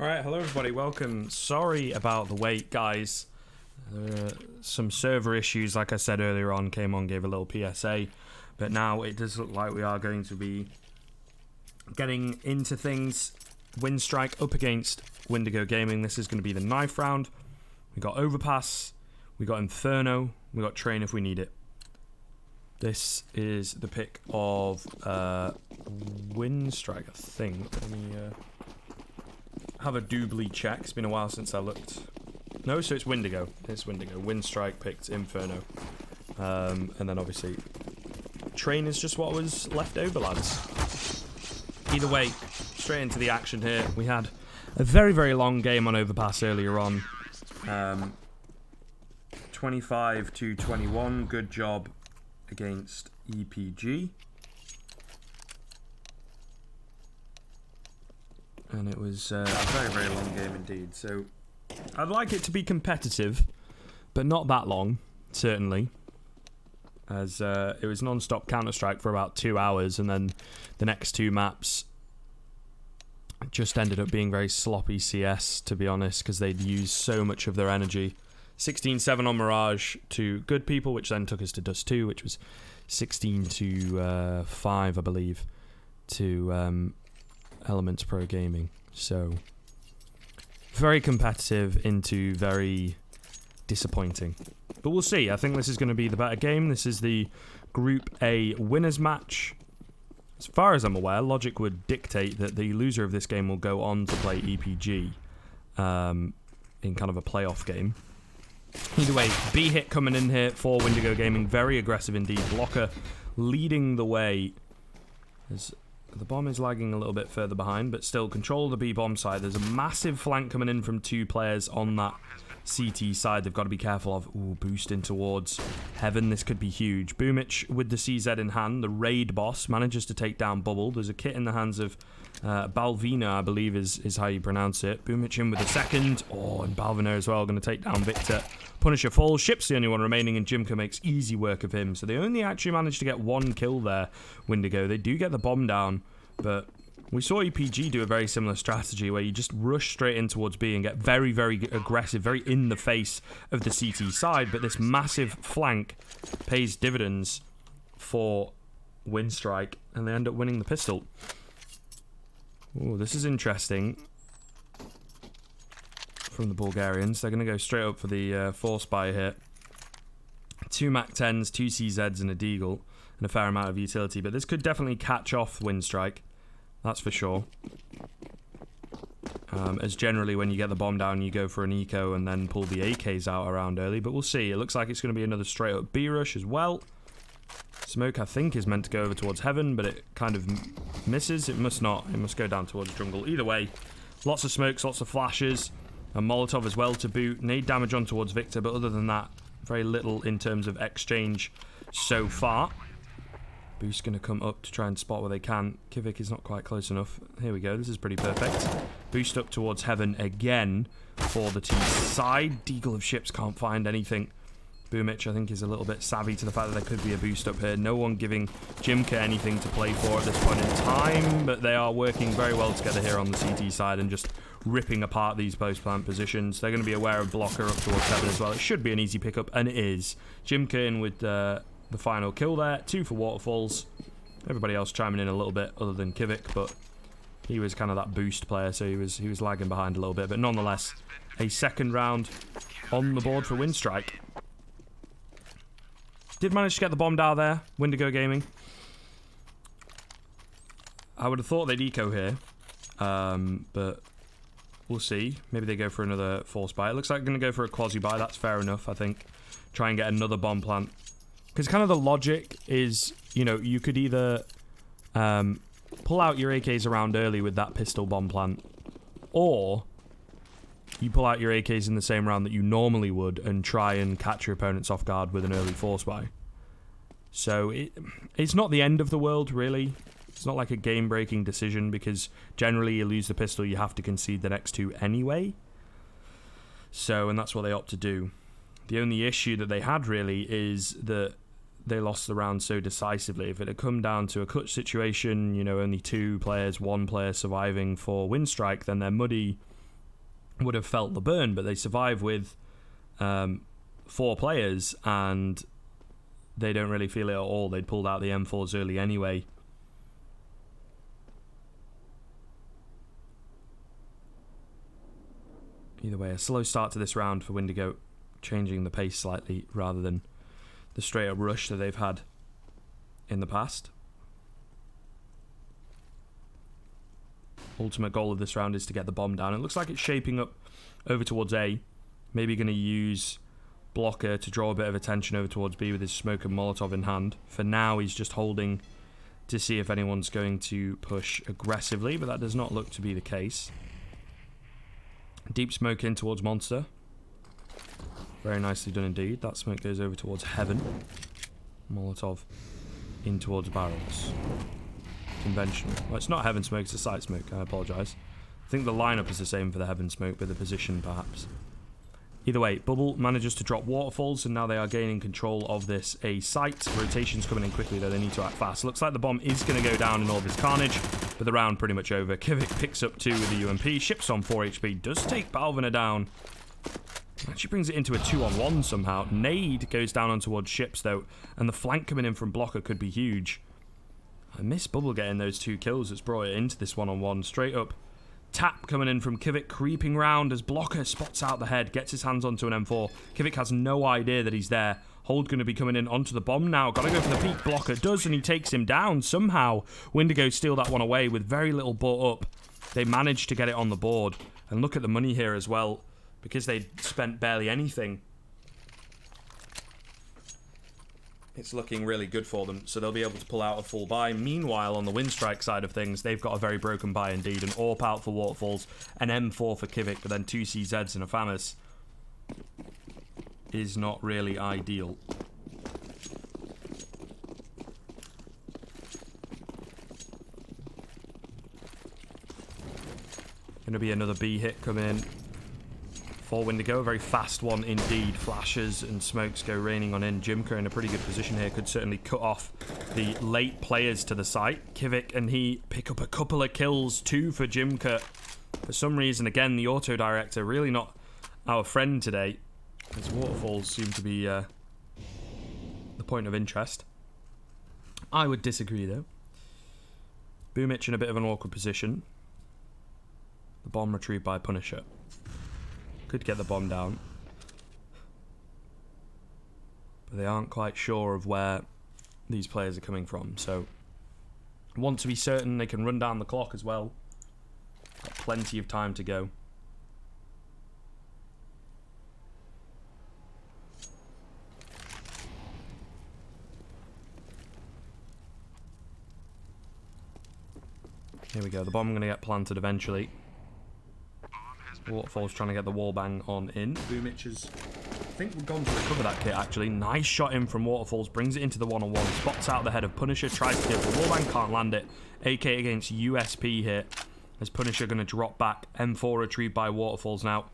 Alright, hello everybody, welcome. Sorry about the wait, guys. Some server issues, like I said earlier on, came on, gave a little PSA. But now it does look like we are going to be getting into things. Winstrike up against Windigo Gaming. This is going to be the knife round. We got overpass, we got inferno, we got train if we need it. This is the pick of Winstrike, I think. Let me have a doubly check. It's been a while since I looked. No, so it's Windigo. It's Windigo. Winstrike picked Inferno. And then obviously train is just what was left over, lads. Either way, straight into the action here. We had a very, very long game on overpass earlier on. 25-21. Good job against EPG. And it was a very, very long game indeed. So I'd like it to be competitive, but not that long, certainly. As it was non-stop Counter-Strike for about 2 hours, and then the next two maps just ended up being very sloppy CS, to be honest, because they'd used so much of their energy. 16-7 on Mirage to good people, which then took us to Dust 2, which was 16-5, I believe, to Elements Pro Gaming. So very competitive into very disappointing, but we'll see. I think this is going to be the better game. This is the Group A winners match. As far as I'm aware, logic would dictate that the loser of this game will go on to play EPG in kind of a playoff game. Either way, B hit coming in here for Windigo Gaming, very aggressive indeed. Blocker leading the way. The bomb is lagging a little bit further behind, but still control the B bomb side. There's a massive flank coming in from two players on that CT side. They've got to be careful of. Ooh, boosting towards Heaven. This could be huge. Boomich with the CZ in hand. The raid boss manages to take down Bubble. There's a kit in the hands of Balvina, I believe is how you pronounce it. Boomich in with a second. Oh, and Balvina as well, going to take down Victor. Punisher falls. Ship's the only one remaining, and Jimka makes easy work of him. So they only actually managed to get one kill there, Windigo. They do get the bomb down, but we saw EPG do a very similar strategy where you just rush straight in towards B and get very, very aggressive, very in the face of the CT side. But this massive flank pays dividends for Winstrike, and they end up winning the pistol. Oh, this is interesting from the Bulgarians. They're going to go straight up for the force buy here. 2 MAC-10s, 2 CZs and a Deagle, and a fair amount of utility. But this could definitely catch off Winstrike. That's for sure. As generally when you get the bomb down, you go for an eco and then pull the AKs out around early. But we'll see. It looks like it's going to be another straight up B rush as well. Smoke, I think, is meant to go over towards Heaven, but it kind of misses. It must not. It must go down towards Jungle. Either way, lots of smokes, lots of flashes. A Molotov as well to boot. Nade damage on towards Victor, but other than that, very little in terms of exchange so far. Boost going to come up to try and spot where they can. Kivik is not quite close enough. Here we go. This is pretty perfect. Boost up towards Heaven again for the T side. Deagle of Ships can't find anything. Boomich, I think, is a little bit savvy to the fact that there could be a boost up here. No one giving Jimka anything to play for at this point in time, but they are working very well together here on the CT side and just ripping apart these post-plant positions. They're going to be aware of Blocker up towards Heaven as well. It should be an easy pickup, and it is. Jimka in with the final kill there. 2 for Waterfalls. Everybody else chiming in a little bit other than Kivik, but he was kind of that boost player, so he was lagging behind a little bit. But nonetheless, a second round on the board for Winstrike. Did manage to get the bomb down there, Windigo Gaming. I would have thought they'd eco here, but we'll see. Maybe they go for another force buy. It looks like they're going to go for a quasi buy. That's fair enough, I think. Try and get another bomb plant. Because kind of the logic is, you know, you could either pull out your AKs around early with that pistol bomb plant, or you pull out your AKs in the same round that you normally would and try and catch your opponents off guard with an early force buy. So it's not the end of the world, really. It's not like a game-breaking decision, because generally you lose the pistol, you have to concede the next 2 anyway. So, and that's what they opt to do. The only issue that they had, really, is that they lost the round so decisively. If it had come down to a clutch situation, you know, only 2 players, 1 player surviving for Winstrike, then they're muddy would have felt the burn, but they survive with 4 players, and they don't really feel it at all. They'd pulled out the M4s early anyway. Either way, a slow start to this round for Windigo, changing the pace slightly rather than the straight up rush that they've had in the past. Ultimate goal of this round is to get the bomb down. It looks like it's shaping up over towards A. Maybe going to use Blocker to draw a bit of attention over towards B with his smoke and Molotov in hand. For now, he's just holding to see if anyone's going to push aggressively, but that does not look to be the case. Deep smoke in towards Monster. Very nicely done indeed. That smoke goes over towards Heaven. Molotov in towards Barrels. Conventional. Well, it's not Heaven smoke, it's a side smoke. I apologise. I think the lineup is the same for the Heaven smoke, but the position perhaps. Either way, Bubble manages to drop Waterfalls, and now they are gaining control of this A site. Rotation's coming in quickly, though. They need to act fast. Looks like the bomb is going to go down in all this carnage, but the round pretty much over. Kivik picks up 2 with the UMP. Ships on 4 HP. Does take Balviner down. Actually brings it into a 2-on-1 somehow. Nade goes down on towards Ships, though, and the flank coming in from Blocker could be huge. I miss Bubble getting those 2 kills. It's brought it into this 1-on-1. Straight up. Tap coming in from Kivik, creeping round as Blocker spots out the head, gets his hands onto an M4. Kivik has no idea that he's there. Hold going to be coming in onto the bomb now. Got to go for the peak. Blocker does, and he takes him down somehow. Windigo steal that one away with very little bought up. They managed to get it on the board. And look at the money here as well, because they spent barely anything. It's looking really good for them, so they'll be able to pull out a full buy. Meanwhile, on the Winstrike side of things, they've got a very broken buy indeed. An AWP out for Waterfalls, an M4 for Kivik, but then 2 CZs and a FAMAS is not really ideal. Going to be another B hit come in for Windigo. A very fast one indeed. Flashes and smokes go raining on in. Jimka in a pretty good position here. Could certainly cut off the late players to the site. Kivik and he pick up a couple of kills. 2 for Jimka. For some reason, again, the auto director really not our friend today. His waterfalls seem to be the point of interest. I would disagree, though. Boomich in a bit of an awkward position. The bomb retrieved by Punisher. Could get the bomb down. But they aren't quite sure of where these players are coming from. So, want to be certain they can run down the clock as well. Got plenty of time to go. Here we go. The bomb going to get planted eventually. Waterfall's trying to get the wall bang on in. Boomich has, I think, we've gone to recover that kit actually. Nice shot in from Waterfalls, brings it into the 1-on-1, spots out the head of Punisher, tries to get the wall bang, can't land it. AK against USP here. As Punisher going to drop back. M4 retrieved by Waterfalls now.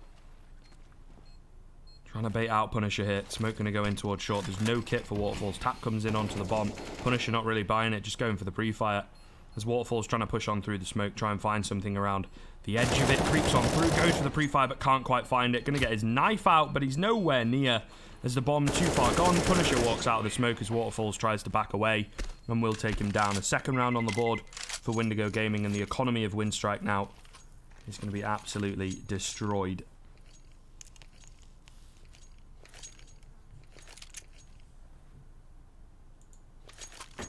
Trying to bait out Punisher here. Smoke going to go in towards short. There's no kit for Waterfalls. Tap comes in onto the bomb. Punisher not really buying it, just going for the pre-fire. As Waterfall's trying to push on through the smoke, try and find something around the edge of it. Creeps on through, goes for the pre-fire, but can't quite find it. Going to get his knife out, but he's nowhere near. As the bomb too far gone, Punisher walks out of the smoke as Waterfalls tries to back away, and will take him down. A second round on the board for Windigo Gaming, and the economy of Winstrike now is going to be absolutely destroyed.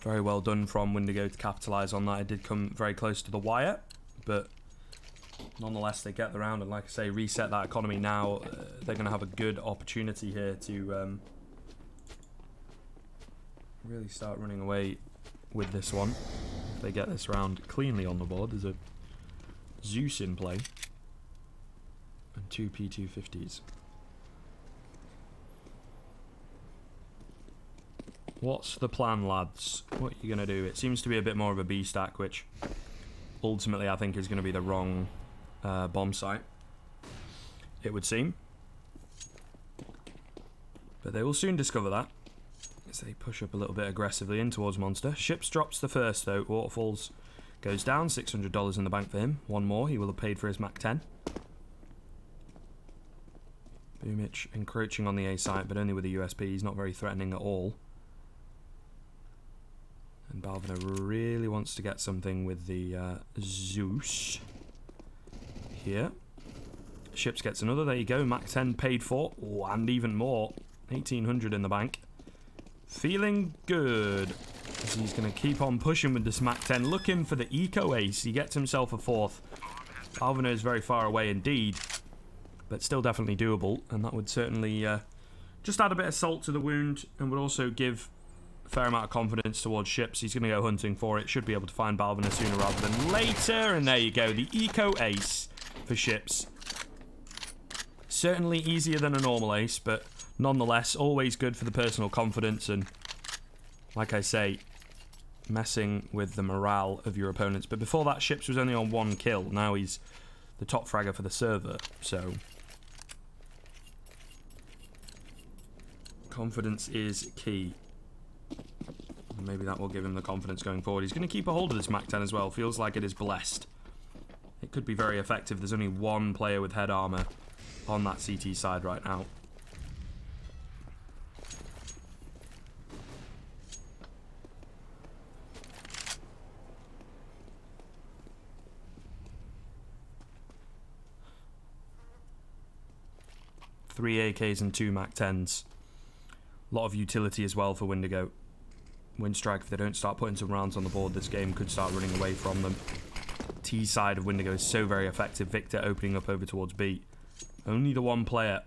Very well done from Windigo to capitalise on that. It did come very close to the wire, but nonetheless they get the round, and like I say, reset that economy now. They're going to have a good opportunity here to really start running away with this one. If they get this round cleanly on the board. There's a Zeus in play and 2 P250s. What's the plan, lads? What are you going to do? It seems to be a bit more of a B stack, which ultimately I think is going to be the wrong bomb site, it would seem. But they will soon discover that as they push up a little bit aggressively in towards Monster. Ships drops the first, though. Waterfalls goes down. $600 in the bank for him. One more. He will have paid for his Mac 10. Boomich encroaching on the A site, but only with a USP. He's not very threatening at all. And Balviner really wants to get something with the Zeus here. Ships gets another. There you go. Mac 10 paid for. Oh, and even more. 1,800 in the bank. Feeling good. As he's going to keep on pushing with this Mac 10. Looking for the eco ace. He gets himself a 4th. Balviner is very far away indeed. But still definitely doable. And that would certainly just add a bit of salt to the wound. And would also give a fair amount of confidence towards ships. He's going to go hunting for it. Should be able to find Balviner sooner rather than later. And there you go. The eco ace for ships. Certainly easier than a normal ace, but nonetheless, always good for the personal confidence and, like I say, messing with the morale of your opponents. But before that, Ships was only on 1 kill. Now he's the top fragger for the server, so confidence is key. Maybe that will give him the confidence going forward. He's going to keep a hold of this Mac 10 as well. Feels like it is blessed. It could be very effective. There's only 1 player with head armor on that CT side right now. Three AKs and 2 Mac 10s. A lot of utility as well for Windigo. Winstrike, if they don't start putting some rounds on the board, this game could start running away from them. T side of Windigo is so very effective. Victor opening up over towards B. Only the 1 player.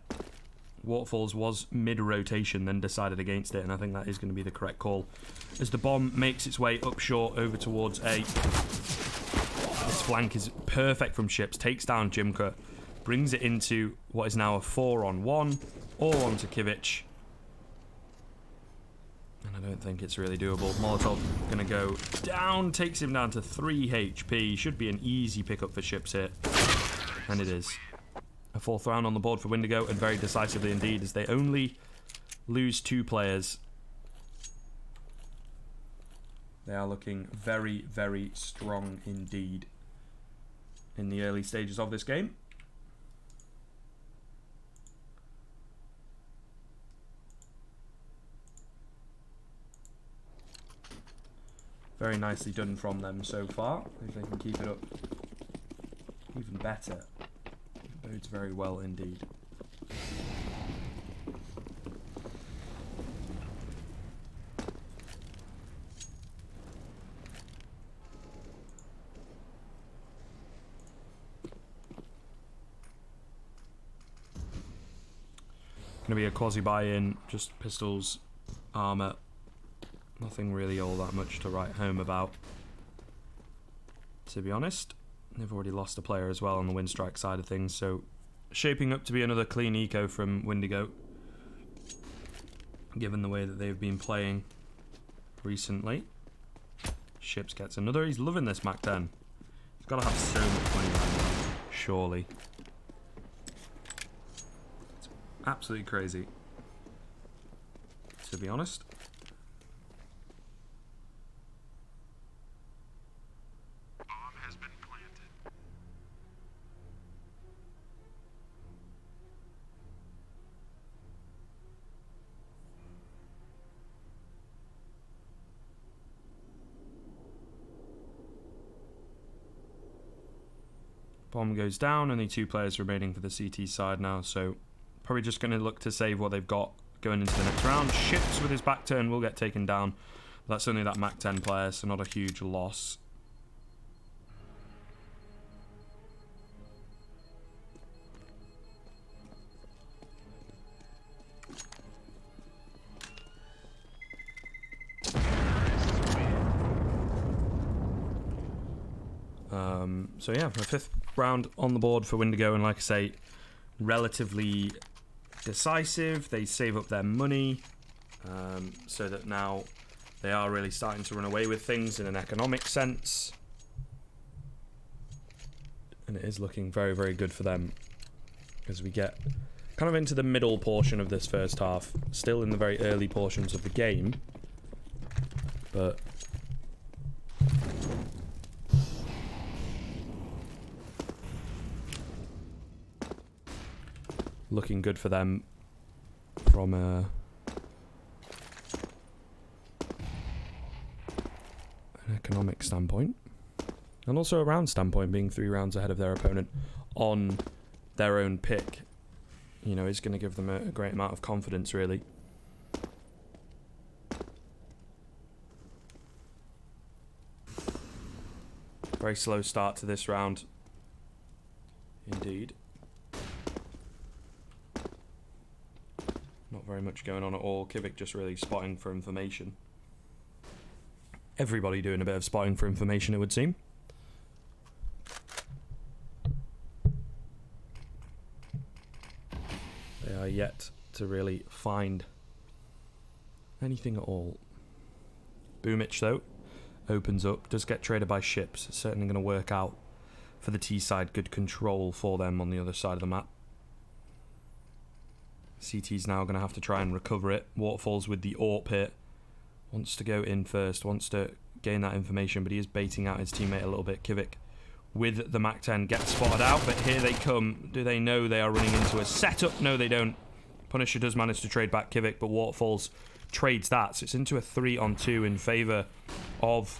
Waterfalls was mid-rotation, then decided against it, and I think that is going to be the correct call. As the bomb makes its way up short over towards A. This flank is perfect from Ships. Takes down Jimka. Brings it into what is now a 4-on-1. All onto Kivic. And I don't think it's really doable. Molotov going to go down. Takes him down to 3 HP. Should be an easy pickup for Ships here. And it is. A 4th round on the board for Windigo, and very decisively indeed, as they only lose 2 players. They are looking very, very strong indeed in the early stages of this game. Very nicely done from them so far. If they can keep it up even better. Bodes very well indeed. Gonna be a quasi buy-in, just pistols, armor. Nothing really all that much to write home about, to be honest. They've already lost a player as well on the Winstrike side of things, so shaping up to be another clean eco from Windigo, given the way that they've been playing recently. Ships gets another. He's loving this Mac 10. He's got to have so much money right now, surely. It's absolutely crazy, to be honest. Bomb goes down, only 2 players remaining for the CT side now, so probably just going to look to save what they've got going into the next round. Ships with his back turn will get taken down. That's only that Mac 10 player, so not a huge loss. So yeah, a 5th round on the board for Windigo, and like I say, relatively decisive. They save up their money, so that now they are really starting to run away with things in an economic sense. And it is looking very, very good for them as we get kind of into the middle portion of this first half. Still in the very early portions of the game, but looking good for them from an economic standpoint. And also a round standpoint, being 3 rounds ahead of their opponent on their own pick, you know, is going to give them a great amount of confidence, really. Very slow start to this round. Indeed. Not very much going on at all. Kivik just really spotting for information. Everybody doing a bit of spotting for information, it would seem. They are yet to really find anything at all. Boomich, though, opens up, does get traded by ships. Certainly going to work out for the T side. Good control for them on the other side of the map. CT's now going to have to try and recover it. Waterfalls with the AWP hit. Wants to go in first, wants to gain that information, but he is baiting out his teammate a little bit. Kivik with the MAC-10 gets spotted out, but here they come. Do they know they are running into a setup? No, they don't. Punisher does manage to trade back Kivik, but Waterfalls trades that, so it's into a 3-on-2 in favour of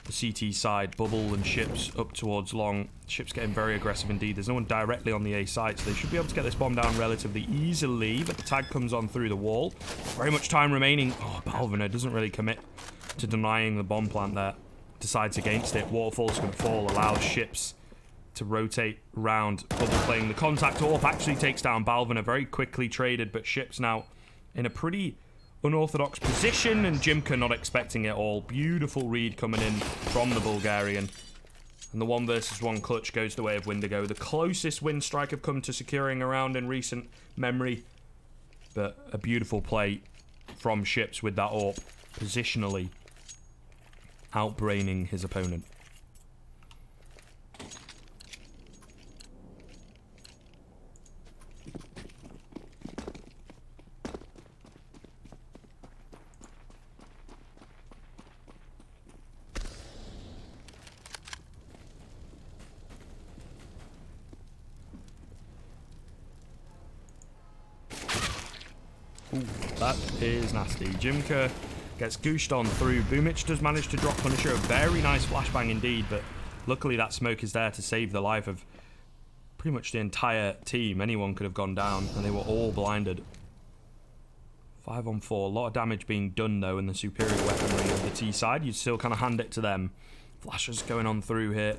the CT side. Bubble and Ships up towards long. Ships getting very aggressive indeed. There's no one directly on the A site, so they should be able to get this bomb down relatively easily, but the tag comes on through the wall. Very much time remaining. Oh, Balviner doesn't really commit to denying the bomb plant there. Decides against it. Waterfall's going to fall, allows Ships to rotate round. Bubble playing the contact. AWP actually takes down Balviner, very quickly traded, but Ships now in a pretty unorthodox position, and Jimka not expecting it all. Beautiful read coming in from the Bulgarian. And the 1-versus-1 clutch goes the way of Windigo. The closest Winstrike have come to securing a round in recent memory. But a beautiful play from Ships with that AWP, positionally outbraining his opponent. Ooh, that is nasty. Jimka gets gooshed on through. Boomich does manage to drop Punisher. A very nice flashbang indeed, but luckily that smoke is there to save the life of pretty much the entire team. Anyone could have gone down, and they were all blinded. 5-on-4. A lot of damage being done, though, in the superior weaponry of the T side. You'd still kind of hand it to them. Flashers going on through here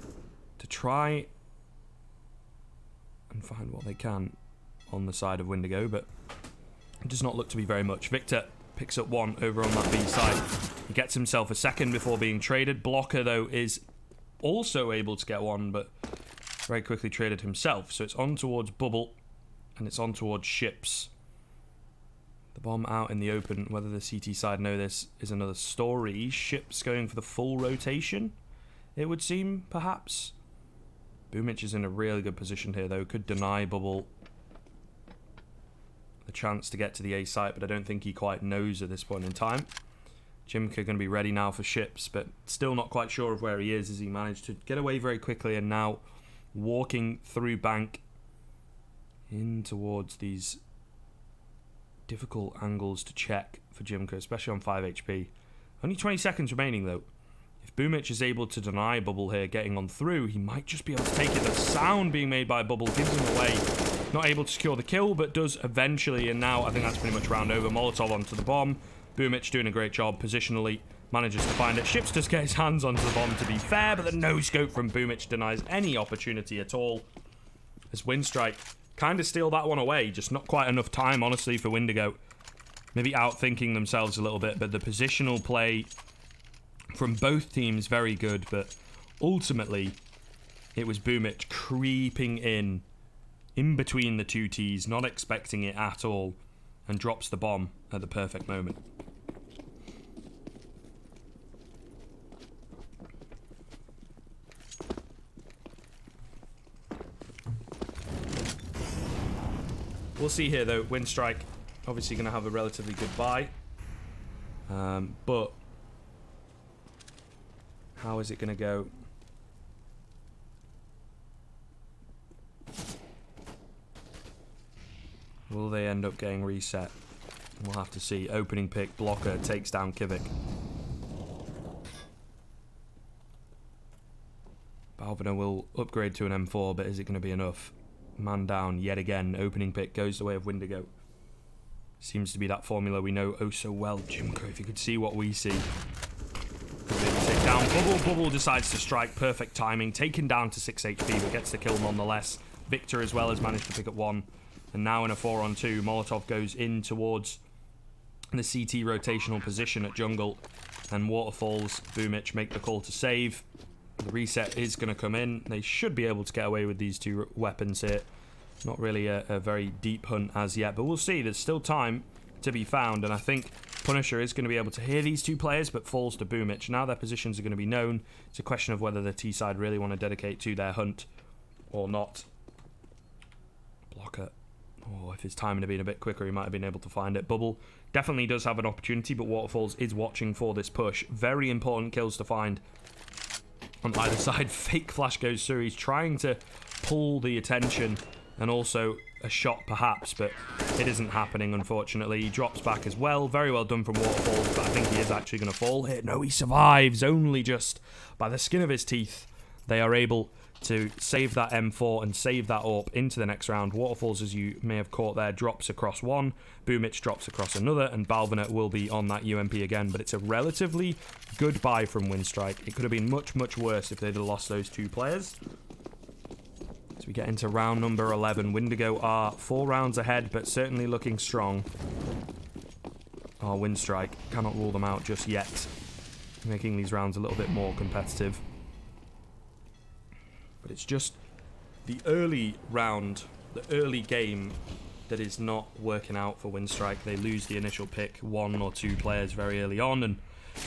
to try and find what they can on the side of Windigo, but it does not look to be very much. Victor picks up one over on that B side. He gets himself a second before being traded. Blocker, though, is also able to get one, but very quickly traded himself. So it's on towards Bubble, and it's on towards Ships. The bomb out in the open. Whether the CT side know this is another story. Ships going for the full rotation, it would seem, perhaps. Boomich is in a really good position here, though. Could deny Bubble the chance to get to the A site, but I don't think he quite knows at this point in time. Jimka going to be ready now for Ships, but still not quite sure of where he is, as he managed to get away very quickly and now walking through bank in towards these difficult angles to check for Jimka, especially on 5 HP. Only 20 seconds remaining, though. If Boomich is able to deny Bubble here getting on through, he might just be able to take it. The sound being made by Bubble gives him away. Not able to secure the kill, but does eventually, and now I think that's pretty much round over. Molotov onto the bomb. Boomich doing a great job positionally. Manages to find it. Ships does get his hands onto the bomb, to be fair, but the no-scope from Boomich denies any opportunity at all. As Winstrike kind of steal that one away. Just not quite enough time, honestly, for Windigo. Maybe outthinking themselves a little bit, but the positional play from both teams very good, but ultimately it was Boomich creeping in between the two T's, not expecting it at all, and drops the bomb at the perfect moment. We'll see here, though. Winstrike obviously going to have a relatively good buy, but how is it going to go? Will they end up getting reset? We'll have to see. Opening pick, blocker, takes down Kivik. Balviner will upgrade to an M4, but is it going to be enough? Man down yet again. Opening pick goes the way of Windigo. Seems to be that formula we know oh so well. Jimko, if you could see what we see. Take down. Bubble decides to strike. Perfect timing. Taken down to 6 HP, but gets the kill nonetheless. Victor as well has managed to pick up one. And now in a 4-on-2, Molotov goes in towards the CT rotational position at jungle. And Waterfalls, Boomich make the call to save. The reset is going to come in. They should be able to get away with these two weapons here. Not really a very deep hunt as yet, but we'll see. There's still time to be found, and I think Punisher is going to be able to hear these two players, but falls to Boomich. Now their positions are going to be known. It's a question of whether the T-side really want to dedicate to their hunt or not. Blocker. Oh, if his timing had been a bit quicker, he might have been able to find it. Bubble definitely does have an opportunity, but Waterfalls is watching for this push. Very important kills to find on either side. Fake flash goes through. He's trying to pull the attention and also a shot perhaps, but it isn't happening, unfortunately. He drops back as well. Very well done from Waterfalls, but I think he is actually going to fall here. No, he survives only just by the skin of his teeth. They are able to save that M4 and save that AWP into the next round. Waterfalls, as you may have caught there, drops across one. Boomich drops across another, and Balviner will be on that UMP again, but it's a relatively good buy from Winstrike. It could have been much, much worse if they'd have lost those two players. As we get into round number 11, Windigo are 4 rounds ahead, but certainly looking strong. Oh, Winstrike cannot rule them out just yet, making these rounds a little bit more competitive. But it's just the early round, the early game, that is not working out for Winstrike. They lose the initial pick, 1 or 2 players very early on, and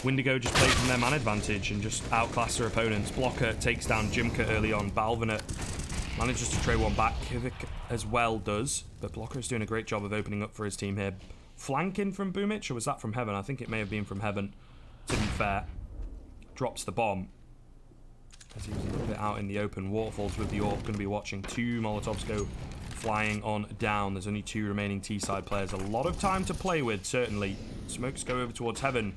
Windigo just plays from their man advantage and just outclass their opponents. Blocker takes down Jimka early on. Balviner manages to trade one back. Kivik as well does, but Blocker is doing a great job of opening up for his team here. Flanking from Boomich, or was that from Heaven? I think it may have been from Heaven, to be fair. Drops the bomb as he was a little bit out in the open. Waterfalls with the AWP going to be watching. 2 Molotovs go flying on down. There's only 2 remaining T-side players. A lot of time to play with, certainly. Smokes go over towards Heaven.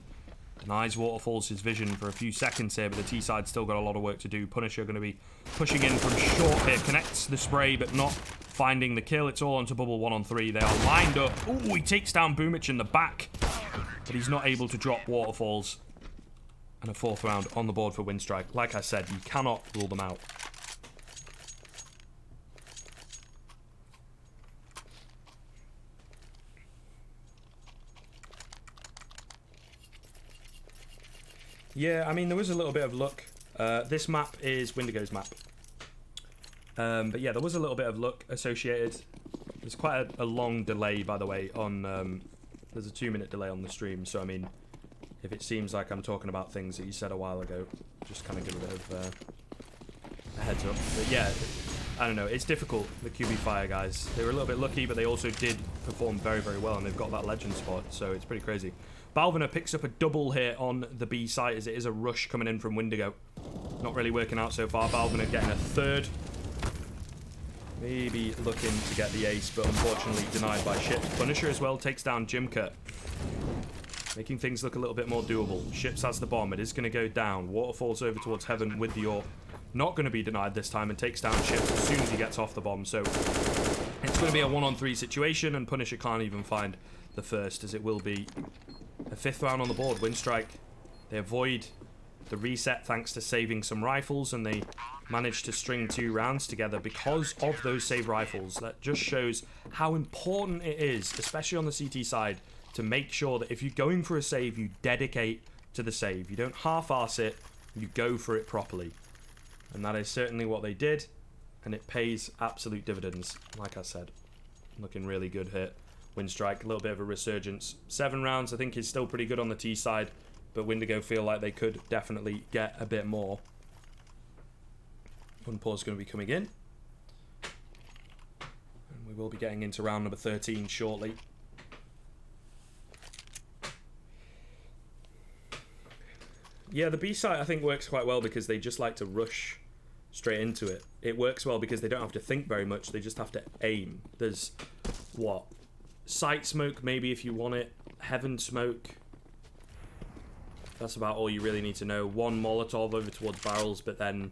Denies Waterfalls his vision for a few seconds here, but the T-side still got a lot of work to do. Punisher going to be pushing in from short here. Connects the spray, but not finding the kill. It's all onto Bubble 1-on-3. They are lined up. Ooh, he takes down Boomich in the back, but he's not able to drop Waterfalls. And a 4th round on the board for Winstrike. Like I said, you cannot rule them out. Yeah, I mean, there was a little bit of luck. This map is Windigo's map. But yeah, there was a little bit of luck associated. There's quite a long delay, by the way, on... there's a 2-minute delay on the stream, so I mean... If it seems like I'm talking about things that you said a while ago, just kind of give a bit of a heads up. But yeah, I don't know. It's difficult, the QB Fire guys. They were a little bit lucky, but they also did perform very, very well, and they've got that legend spot, so it's pretty crazy. Balviner picks up a double here on the B site, as it is a rush coming in from Windigo. Not really working out so far. Balviner getting a 3rd. Maybe looking to get the ace, but unfortunately denied by Ships. Punisher as well takes down Jimka, making things look a little bit more doable. Ships has the bomb. It is going to go down. Waterfalls over towards Heaven with the AWP. Not going to be denied this time, and takes down Ships as soon as he gets off the bomb. So it's going to be a 1-on-3 situation, and Punisher can't even find the first, as it will be a 5th round on the board. Winstrike, they avoid the reset thanks to saving some rifles, and they managed to string 2 rounds together because of those save rifles. That just shows how important it is, especially on the CT side, to make sure that if you're going for a save, you dedicate to the save. You don't half-arse it, you go for it properly. And that is certainly what they did, and it pays absolute dividends, like I said. Looking really good here. Winstrike, a little bit of a resurgence. 7 rounds, I think, is still pretty good on the T side, but Windigo feel like they could definitely get a bit more. Unpause going to be coming in. And we will be getting into round number 13 shortly. Yeah, the B site I think works quite well because they just like to rush straight into it. It works well because they don't have to think very much, they just have to aim. There's, what, Sight smoke, maybe, if you want it. Heaven smoke. That's about all you really need to know. One Molotov over towards barrels, but then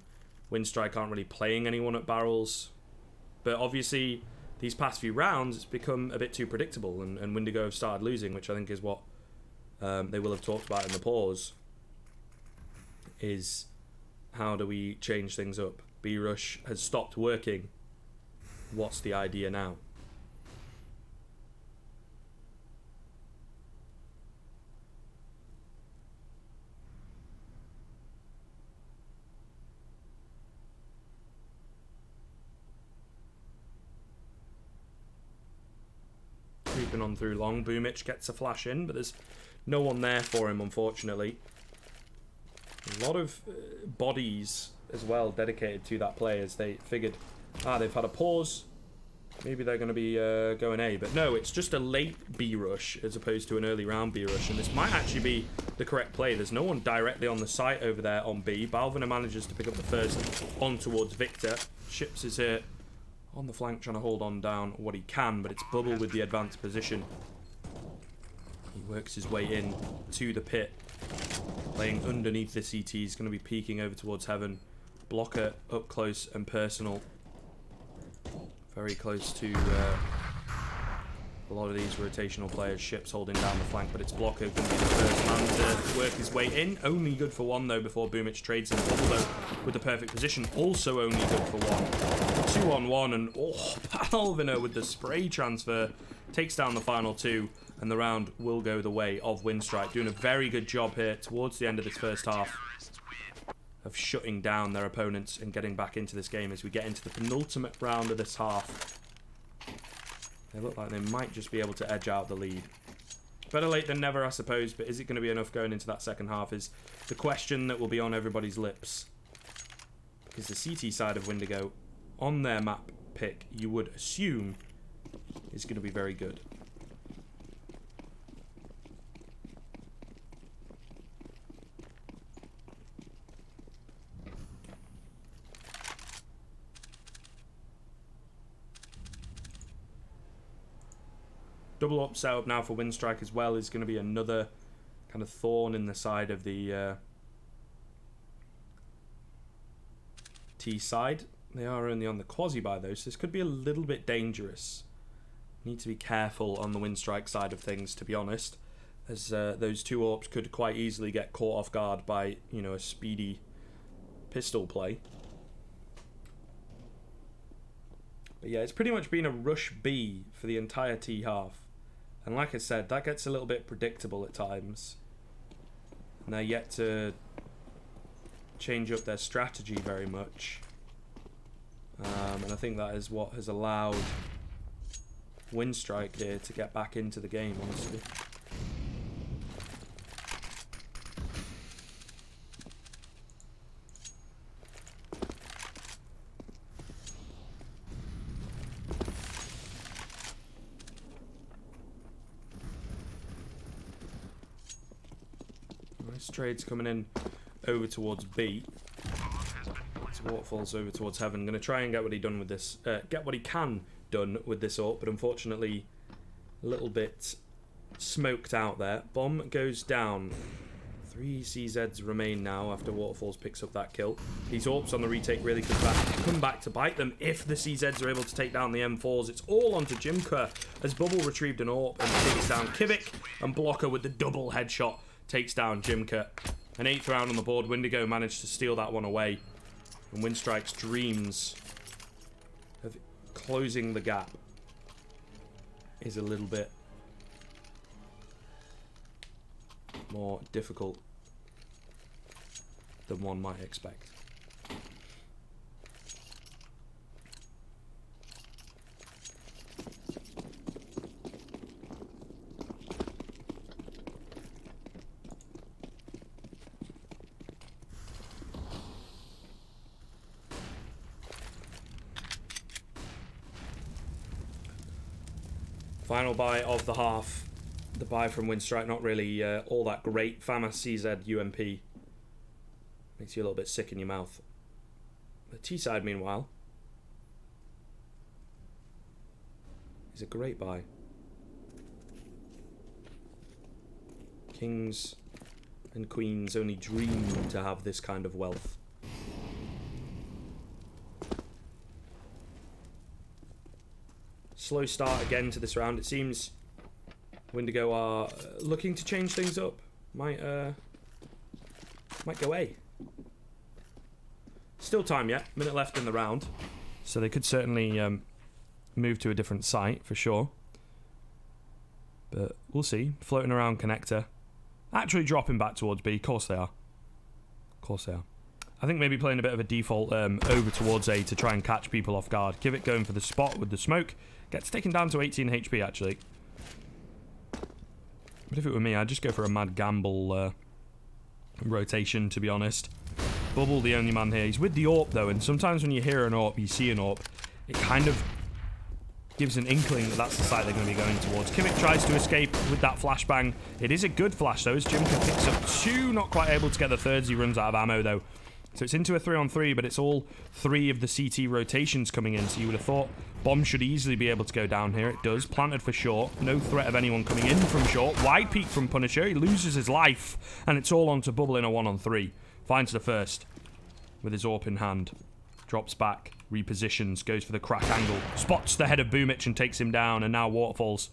Winstrike aren't really playing anyone at barrels. But obviously, these past few rounds, it's become a bit too predictable, and Windigo have started losing, which I think is what they will have talked about in the pause. Is how do we change things up? B-Rush has stopped working. What's the idea now? Creeping on through long. Boomich gets a flash in, but there's no one there for him, unfortunately. A lot of bodies as well dedicated to that play, as they figured, they've had a pause. Maybe they're going to be going A. But no, it's just a late B rush as opposed to an early round B rush. And this might actually be the correct play. There's no one directly on the site over there on B. Balviner manages to pick up the first on towards Victor. Ships is here on the flank trying to hold on down what he can, but it's Bubble with the advanced position. He works his way in to the pit. Playing underneath the CT. He's going to be peeking over towards Heaven. Blocker up close and personal. Very close to a lot of these rotational players. Ships holding down the flank, but it's Blocker going to be the first man to work his way in. Only good for one, though, before Boomich trades him. Bubble, though, with the perfect position. Also only good for one. 2-on-1, and Balviner with the spray transfer takes down the final two, and the round will go the way of Winstrike. Doing a very good job here towards the end of this first half of shutting down their opponents and getting back into this game as we get into the penultimate round of this half. They look like they might just be able to edge out the lead. Better late than never, I suppose, but is it going to be enough going into that second half is the question that will be on everybody's lips. Because the CT side of Windigo, on their map pick, you would assume is going to be very good. Double up setup now for Winstrike as well is going to be another kind of thorn in the side of the T side. They are only on the quasi-buy though, so this could be a little bit dangerous. Need to be careful on the Winstrike side of things, to be honest, as those two AWPs could quite easily get caught off guard by, you know, a speedy pistol play. But yeah, it's pretty much been a rush B for the entire T half. And like I said, that gets a little bit predictable at times. And they're yet to change up their strategy very much. And I think that is what has allowed Winstrike here to get back into the game, honestly. Nice trades coming in over towards B. Waterfalls over towards Heaven. Going to try and get what he done with this. Get what he can done with this AWP, but unfortunately, a little bit smoked out there. Bomb goes down. 3 CZs remain now after Waterfalls picks up that kill. These AWPs on the retake really could come back to bite them if the CZs are able to take down the M4s. It's all onto Jimka as Bubble retrieved an AWP and takes down Kivik, and Blocker with the double headshot takes down Jimka. An 8th round on the board. Windigo managed to steal that one away. And Winstrike's dreams of closing the gap is a little bit more difficult than one might expect. Final buy of the half. The buy from Winstrike, not really all that great. FAMAS CZ UMP. Makes you a little bit sick in your mouth. The T side, meanwhile, is a great buy. Kings and queens only dream to have this kind of wealth. Slow start again to this round. It seems Windigo are looking to change things up. Might go A. Still time yet. Minute left in the round. So they could certainly move to a different site for sure. But we'll see. Floating around connector. Actually dropping back towards B. Of course they are. Of course they are. I think maybe playing a bit of a default over towards A to try and catch people off guard. Give it going for the spot with the smoke. Gets taken down to 18 HP actually. But if it were me, I'd just go for a mad gamble rotation, to be honest. Bubble the only man here. He's with the AWP though, and sometimes when you hear an AWP, you see an AWP, it kind of gives an inkling that that's the site they're going to be going towards. Kimmich tries to escape with that flashbang. It is a good flash though, as Jimka picks up two, not quite able to get the thirds. He runs out of ammo though. So it's into a 3-on-3, but it's all three of the CT rotations coming in. So you would have thought bomb should easily be able to go down here. It does. Planted for short. No threat of anyone coming in from short. Wide peek from Punisher. He loses his life. And it's all on to Bubble in a 1-on-3. Finds the first with his AWP in hand. Drops back. Repositions. Goes for the crack angle. Spots the head of Boomich and takes him down. And now Waterfalls,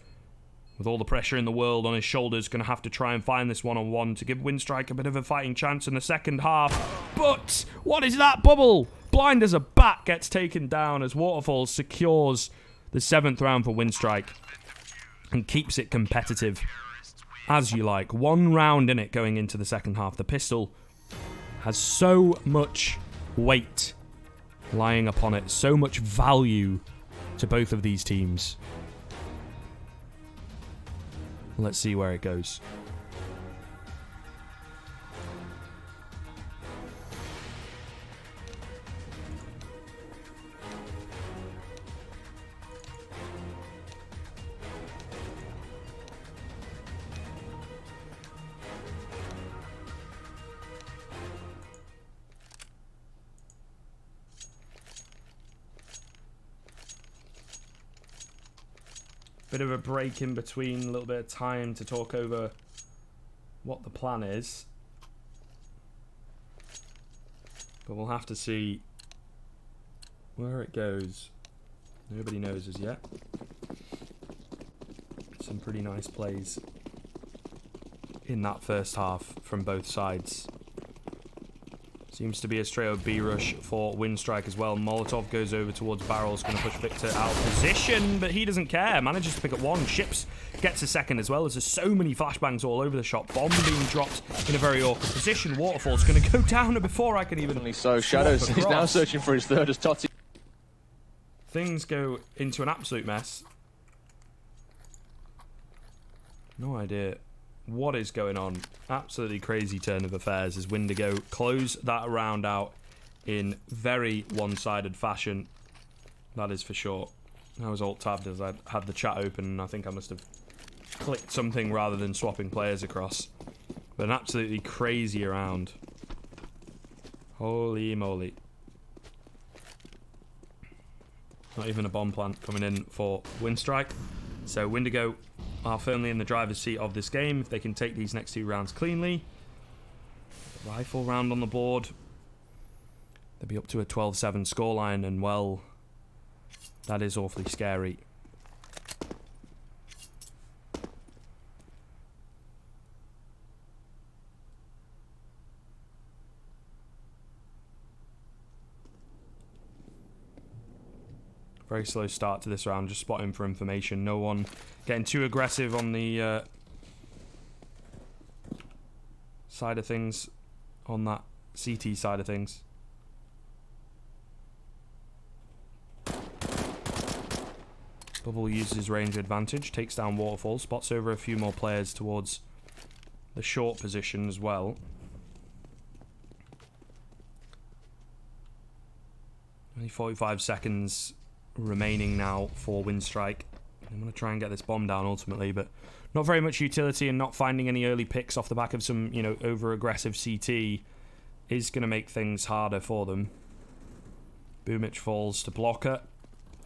with all the pressure in the world on his shoulders, going to have to try and find this one-on-one to give Winstrike a bit of a fighting chance in the second half. But what is that? Bubble, blind as a bat, gets taken down as Waterfalls secures the 7th round for Winstrike and keeps it competitive as you like. 1 round in it going into the second half. The pistol has so much weight lying upon it, so much value to both of these teams. Let's see where it goes. Bit of a break in between, a little bit of time to talk over what the plan is. But we'll have to see where it goes. Nobody knows as yet. Some pretty nice plays in that first half from both sides. Seems to be a straight up B rush for Winstrike as well. Molotov goes over towards Barrels, going to push Victor out of position, but he doesn't care. Manages to pick up one. Ships gets a second as well, as there's so many flashbangs all over the shop. Bomb being dropped in a very awkward position. Waterfall's going to go down, and before I can even... So Shadows is now searching for his third as Totti. Things go into an absolute mess. No idea what is going on. Absolutely crazy turn of affairs as Windigo close that round out in very one-sided fashion. That is for sure. I was alt-tabbed as I had the chat open, and I think I must have clicked something rather than swapping players across. But an absolutely crazy round. Holy moly. Not even a bomb plant coming in for Winstrike. So Windigo are firmly in the driver's seat of this game if they can take these next 2 rounds cleanly. Rifle round on the board. They'll be up to a 12-7 scoreline, and well, that is awfully scary. Very slow start to this round, just spotting for information. No one getting too aggressive on the side of things, on that CT side of things. Bubble uses his range advantage, takes down Waterfall, spots over a few more players towards the short position as well. Only 45 seconds remaining now for Winstrike. I'm going to try and get this bomb down ultimately, but not very much utility, and not finding any early picks off the back of some, you know, over-aggressive CT is going to make things harder for them. Boomich falls to blocker.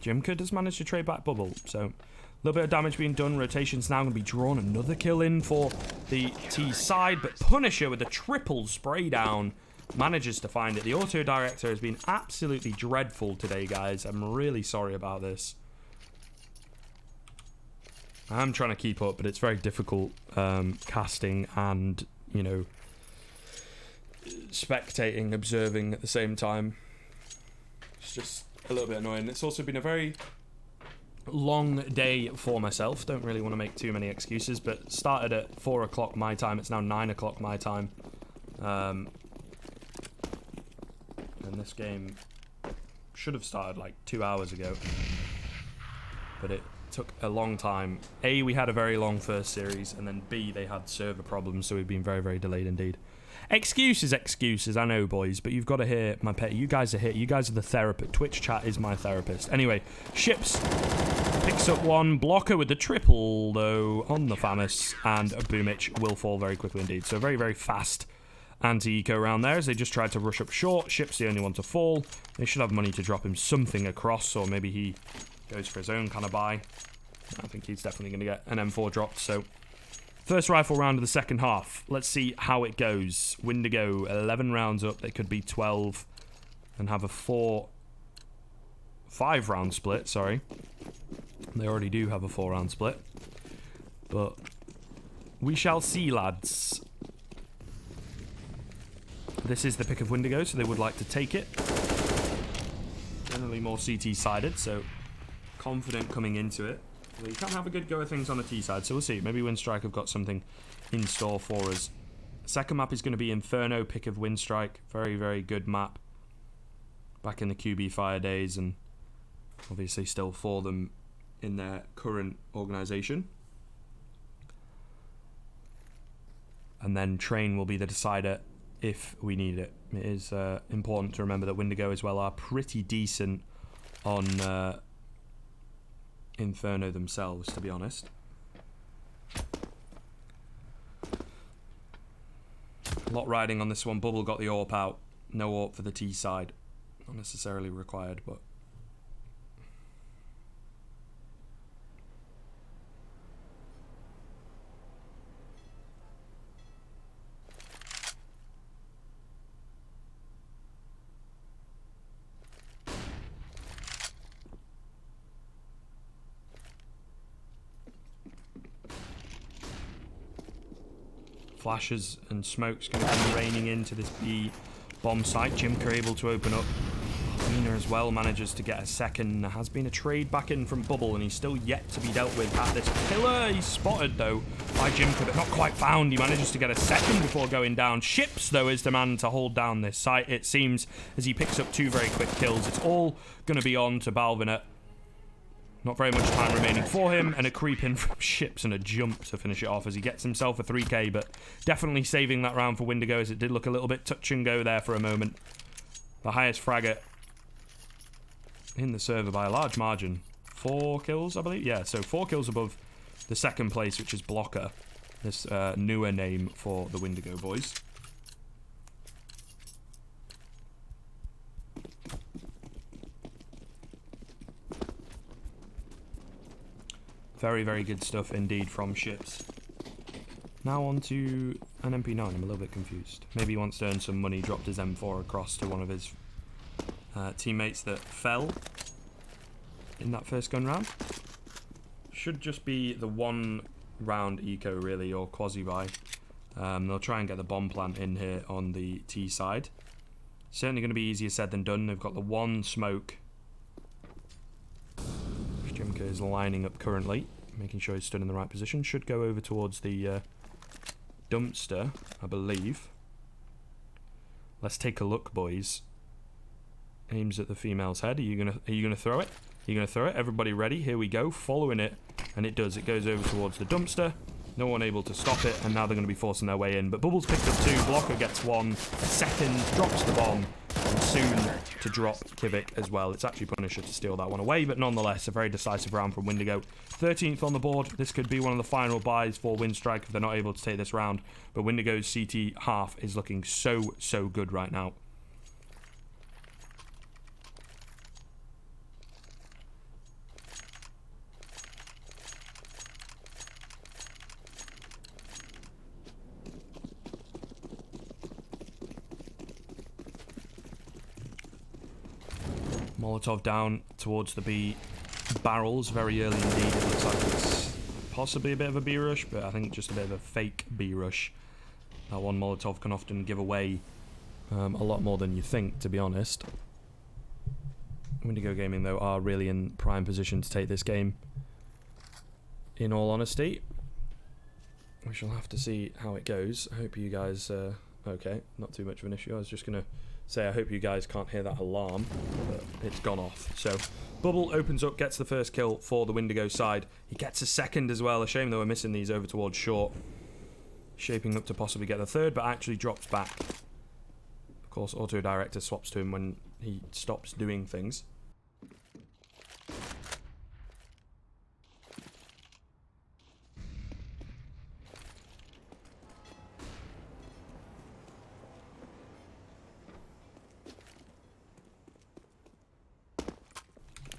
Jimka does manage to trade back Bubble, so little bit of damage being done. Rotation's now going to be drawn. Another kill in for the T side, but Punisher with a triple spray down manages to find it. The auto director has been absolutely dreadful today, guys. I'm really sorry about this. I'm trying to keep up, but it's very difficult casting and, you know, spectating, observing at the same time. It's just a little bit annoying. It's also been a very long day for myself. Don't really want to make too many excuses, but started at 4 o'clock my time. It's now 9 o'clock my time. And this game should have started like 2 hours ago, but it took a long time. A, we had a very long first series, and then B, they had server problems, so we've been very, very delayed indeed. Excuses, I know, boys, but you've got to hear my pet. You guys are here. You guys are the therapist. Twitch chat is my therapist. Anyway, Ships picks up one. Blocker with the triple, though, on the Famus, and Boomich will fall very quickly indeed. So very, very fast anti-eco round there as they just tried to rush up short. Ship's the only one to fall. They should have money to drop him something across, or maybe he goes for his own kind of buy. I think he's definitely going to get an M4 dropped, so first rifle round of the second half. Let's see how it goes. Windigo, 11 rounds up. They could be 12 and have a 5 round split, sorry. They already do have a 4 round split. But we shall see, lads. This is the pick of Windigo, so they would like to take it. Generally more CT sided, so confident coming into it. Well, you can have a good go of things on the T side, so we'll see. Maybe Winstrike have got something in store for us. Second map is going to be Inferno, pick of Winstrike. Very, very good map. Back in the QB Fire days, and obviously still for them in their current organisation. And then Train will be the decider if we need it. It is important to remember that Windigo as well are pretty decent on Inferno themselves, to be honest. A lot riding on this one. Bubble got the AWP out. No AWP for the T side. Not necessarily required, but flashes and smoke's going to come raining into this B bomb site. Jimka able to open up. Mina as well manages to get a second. There has been a trade back in from Bubble, and he's still yet to be dealt with at this pillar. He's spotted, though, by Jimka, but not quite found. He manages to get a second before going down. Ships, though, is the man to hold down this site, it seems, as he picks up 2 very quick kills. It's all going to be on to Balviner. Not very much time remaining for him, and a creep in from Ships and a jump to finish it off as he gets himself a 3k, but definitely saving that round for Windigo, as it did look a little bit touch and go there for a moment. The highest fragger in the server by a large margin. 4 kills, I believe? Yeah, so 4 kills above the second place, which is Blocker, this newer name for the Windigo boys. Very, very good stuff indeed from Ships. Now on to an MP9. I'm a little bit confused. Maybe he wants to earn some money, dropped his M4 across to one of his teammates that fell in that first gun round. Should just be the 1 round eco, really, or quasi-buy. They'll try and get the bomb plant in here on the T side. Certainly going to be easier said than done. They've got the 1 smoke. Jimka is lining up currently, making sure he's stood in the right position. Should go over towards the dumpster, I believe. Let's take a look, boys. Aims at the female's head. Are you gonna throw it? Are you gonna throw it? Everybody ready? Here we go. Following it, and it does. It goes over towards the dumpster. No one able to stop it, and now they're going to be forcing their way in. But Bubbles picked up 2. Blocker gets 1. A second, drops the bomb, and soon to drop Kivik as well. It's actually Punisher to steal that one away, but nonetheless, a very decisive round from Windigo. 13th on the board. This could be one of the final buys for Winstrike if they're not able to take this round. But Windigo's CT half is looking so, so good right now. Molotov down towards the B barrels very early indeed. It looks like it's possibly a bit of a B rush, but I think just a bit of a fake B rush. That one Molotov can often give away a lot more than you think, to be honest. Windigo Gaming, though, are really in prime position to take this game, in all honesty. We shall have to see how it goes. I hope you guys... okay, not too much of an issue. I was just going to say I hope you guys can't hear that alarm, but it's gone off. So, Bubble opens up, gets the first kill for the Windigo side. He gets a second as well. A shame that we're missing these over towards short. Shaping up to possibly get the third, but actually drops back. Of course, Auto Director swaps to him when he stops doing things.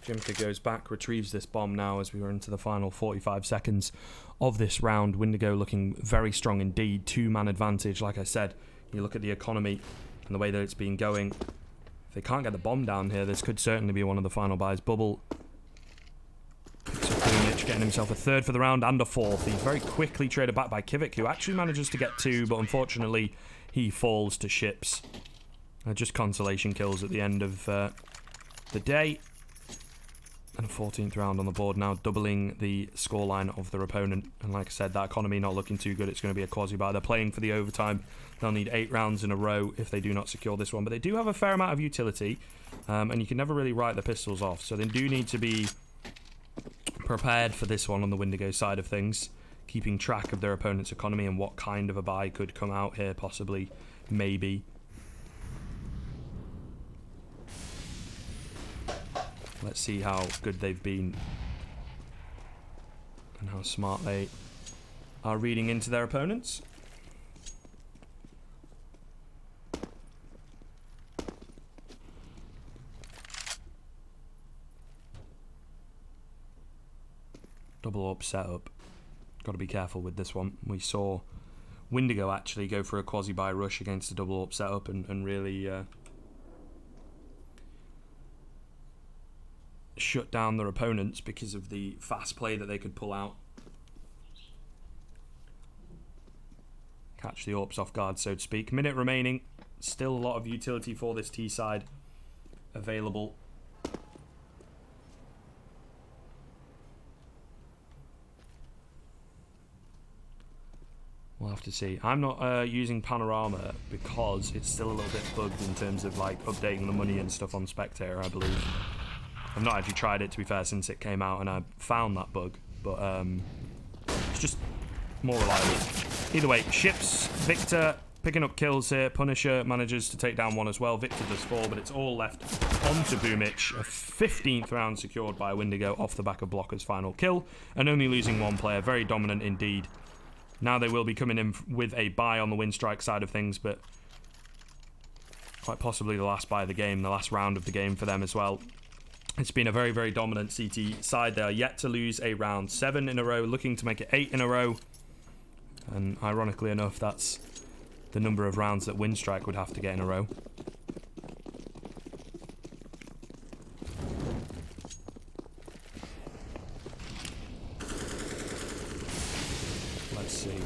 Jimka goes back, retrieves this bomb now as we were into the final 45 seconds of this round. Windigo looking very strong indeed. 2-man advantage, like I said. You look at the economy and the way that it's been going. If they can't get the bomb down here, this could certainly be one of the final buys. Bubble picks up Mitch, getting himself a third for the round and a fourth. He's very quickly traded back by Kivik, who actually manages to get 2, but unfortunately he falls to ships. Just consolation kills at the end of the day. And a 14th round on the board now, doubling the scoreline of their opponent. And like I said, that economy not looking too good. It's going to be a quasi-buy. They're playing for the overtime. They'll need 8 rounds in a row if they do not secure this one. But they do have a fair amount of utility. And you can never really write the pistols off. So they do need to be prepared for this one on the Windigo side of things. Keeping track of their opponent's economy and what kind of a buy could come out here, possibly, maybe. Let's see how good they've been and how smart they are reading into their opponents. Double up setup. Got to be careful with this one. We saw Windigo actually go for a quasi-buy rush against a double up setup and really... shut down their opponents because of the fast play that they could pull out. Catch the AWPs off guard, so to speak. Minute remaining. Still a lot of utility for this T side available. We'll have to see. I'm not using Panorama because it's still a little bit bugged in terms of like updating the money and stuff on Spectator, I believe. I've not actually tried it, to be fair, since it came out, and I found that bug, but it's just more reliable. Either way, ships, Victor picking up kills here. Punisher manages to take down one as well. Victor does 4, but it's all left onto Boomich. A 15th round secured by Windigo off the back of Blocker's final kill, and only losing 1 player. Very dominant indeed. Now they will be coming in with a buy on the Winstrike side of things, but quite possibly the last buy of the game, the last round of the game for them as well. It's been a very, very dominant CT side. They are yet to lose a round 7 in a row, looking to make it 8 in a row. And ironically enough, that's the number of rounds that Winstrike would have to get in a row. Let's see.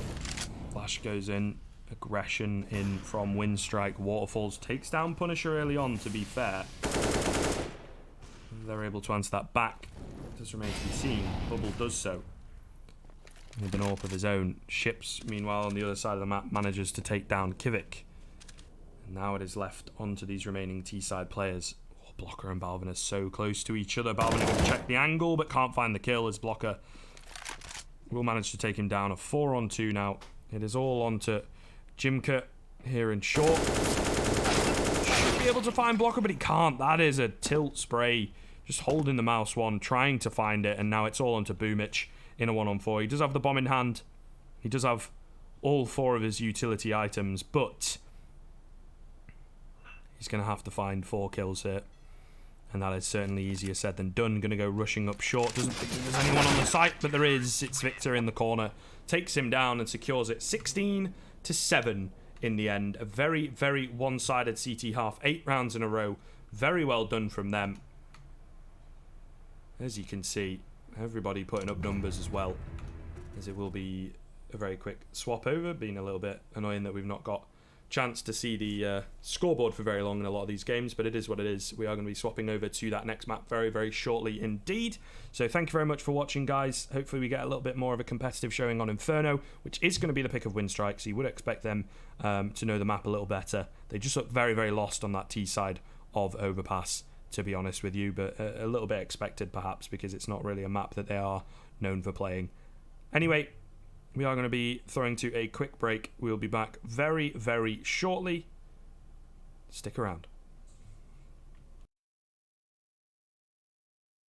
Flash goes in. Aggression in from Winstrike. Waterfalls takes down Punisher early on, to be fair. They're able to answer that back. Does remain to be seen. Bubble does so with an AWP of his own. Ships, meanwhile, on the other side of the map, manages to take down Kivik. And now it is left onto these remaining T-side players. Oh, Blocker and Balvin are so close to each other. Balvin able to check the angle, but can't find the kill as Blocker will manage to take him down. A 4-on-2 now. It is all onto Jimka here in short. Should be able to find Blocker, but he can't. That is a tilt spray. Just holding the mouse one, trying to find it, and now it's all onto Boomich in a 1-on-4. He does have the bomb in hand. He does have all 4 of his utility items, but he's going to have to find 4 kills here. And that is certainly easier said than done. Going to go rushing up short. Doesn't think there's anyone on the site, but there is. It's Victor in the corner. Takes him down and secures it. 16-7 in the end. A very, very one-sided CT half. 8 rounds in a row. Very well done from them. as you can see, everybody putting up numbers as well, as it will be a very quick swap over, being a little bit annoying that we've not got chance to see the scoreboard for very long in a lot of these games, but it is what it is. We are going to be swapping over to that next map very, very shortly indeed. So thank you very much for watching, guys. Hopefully we get a little bit more of a competitive showing on Inferno, which is going to be the pick of Winstrike, so you would expect them to know the map a little better. They just look very, very lost on that T side of overpass, to be honest with you, but a little bit expected perhaps, because it's not really a map that they are known for playing. Anyway, we are going to be throwing to a quick break. We'll be back very, very shortly. Stick around.